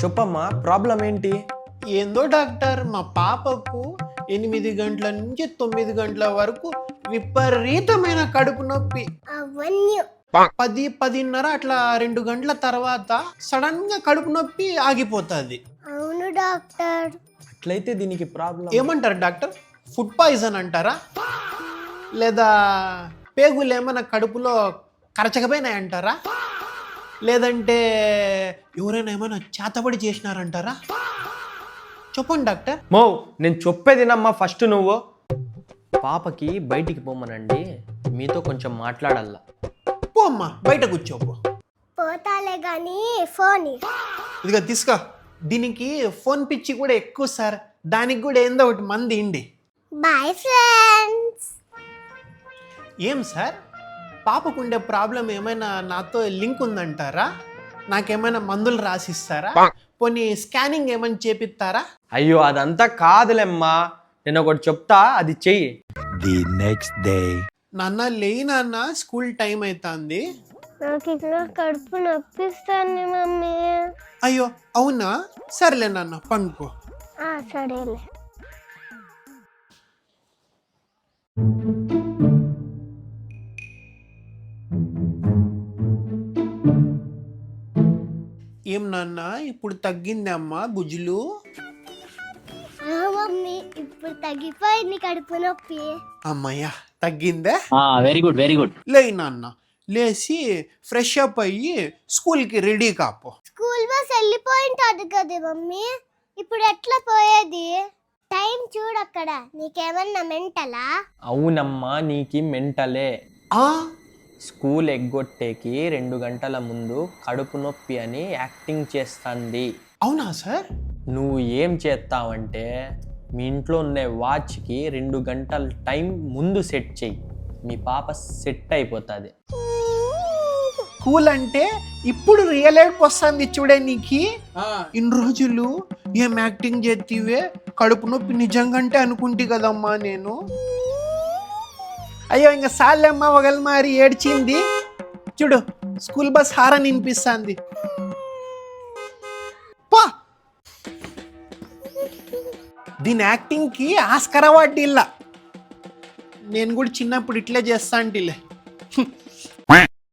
చెప్పమ్మా, ప్రాబ్లం ఏంటి? ఏందో డాక్టర్, మా పాపకు 8 గంటల నుంచి 9 గంటల వరకు విపరీతమైన కడుపు నొప్పి. అవన్నీ 10-10:30 అట్లా 2 గంటల తర్వాత సడన్ గా కడుపు నొప్పి ఆగిపోతుంది. అవును డాక్టర్. అట్లయితే దీనికి ప్రాబ్లం ఏమంటారు డాక్టర్? ఫుడ్ పాయిజన్ అంటారా, లేదా పేగులు ఏమైనా కడుపులో కరచకపోయినాయి అంటారా, లేదంటే ఎవరైనా ఏమైనా చేతబడి చేసినారంటారా? చెప్పండి డాక్టర్. నేను చెప్పేదినమ్మా. ఫస్ట్ నువ్వు పాపకి బయటికి పోమనండి, మీతో కొంచెం మాట్లాడాల. పో అమ్మా, బయట కూర్చోపో. పోతాలే గాని ఫోన్ ఇదిగో తీసుకో. దీనికి ఫోన్ పిచ్చి కూడా ఎక్కువ సార్, దానికి కూడా ఏందో ఒకటి మంది ఇండి. Boy friends. ఏం సార్, పాపకుండే ప్రాబ్లం ఏమైనా నాతో లింక్ ఉందంటారా? నాకేమైనా మందులు రాసిస్తారా? పోనీ స్కానింగ్ ఏమైనా చేపిస్తారా? అయ్యో అదంతా కాదులేమ్మా, నేను ఒకటి చెప్తా, అది చెయ్యి. The next day. నాన్న లేయి నాన్న, స్కూల్ టైం అవుతుంది. నాకు ఇక్కడ కడుపు నొప్పిస్తాను మమ్మీ. అయ్యో అవునా, సర్లే నాన్న పండుకో. సరేలే. ఏం నాన్న, ఇప్పుడు తగ్గిందమ్మా బుజ్జులు? మమ్మీ ఇప్పుడు తగ్గిపోయింది కడుపు నొప్పి. అమ్మయ్యా, తగ్గిందే. Very good very good. లేయి నాన్న, లేచి ఫ్రెష్ అప్ అయ్యి స్కూల్కి రెడీ కాపో. స్కూల్ బస్ వెళ్ళిపోయింటది కదా మమ్మీ, ఇప్పుడు ఎట్లా పోయేది? టైం చూడక్కడ. నీకేమన్నా మెంటలా? అవునమ్మా, నీకి మెంటలే. ఆ స్కూల్ ఎగ్గొట్టేకి 2 గంటల ముందు కడుపు నొప్పి అని యాక్టింగ్ చేస్తుంది. అవునా సార్? నువ్వు ఏం చేస్తావంటే మీ ఇంట్లో ఉన్న వాచ్కి 2 గంటల టైం ముందు సెట్ చెయ్యి, మీ పాప సెట్ అయిపోతుంది. కూల్ అంటే ఇప్పుడు రియల్ లైఫ్ వస్తుంది చూడే నీకి. ఇన్ని రోజులు ఏం యాక్టింగ్ చేతివే, కడుపు నొప్పి నిజంగంటే అనుకుంటే కదమ్మా నేను. అయ్యో ఇంకా సార్లేమ్మా, ఒకళ్ళు మారి ఏడ్చింది చూడు. స్కూల్ బస్ హారన్ వినిపిస్తుంది. పా, దీని యాక్టింగ్కి ఆస్కర్ అవార్డు ఇల్ల. నేను కూడా చిన్నప్పుడు ఇట్లే చేస్తా అంటిలే.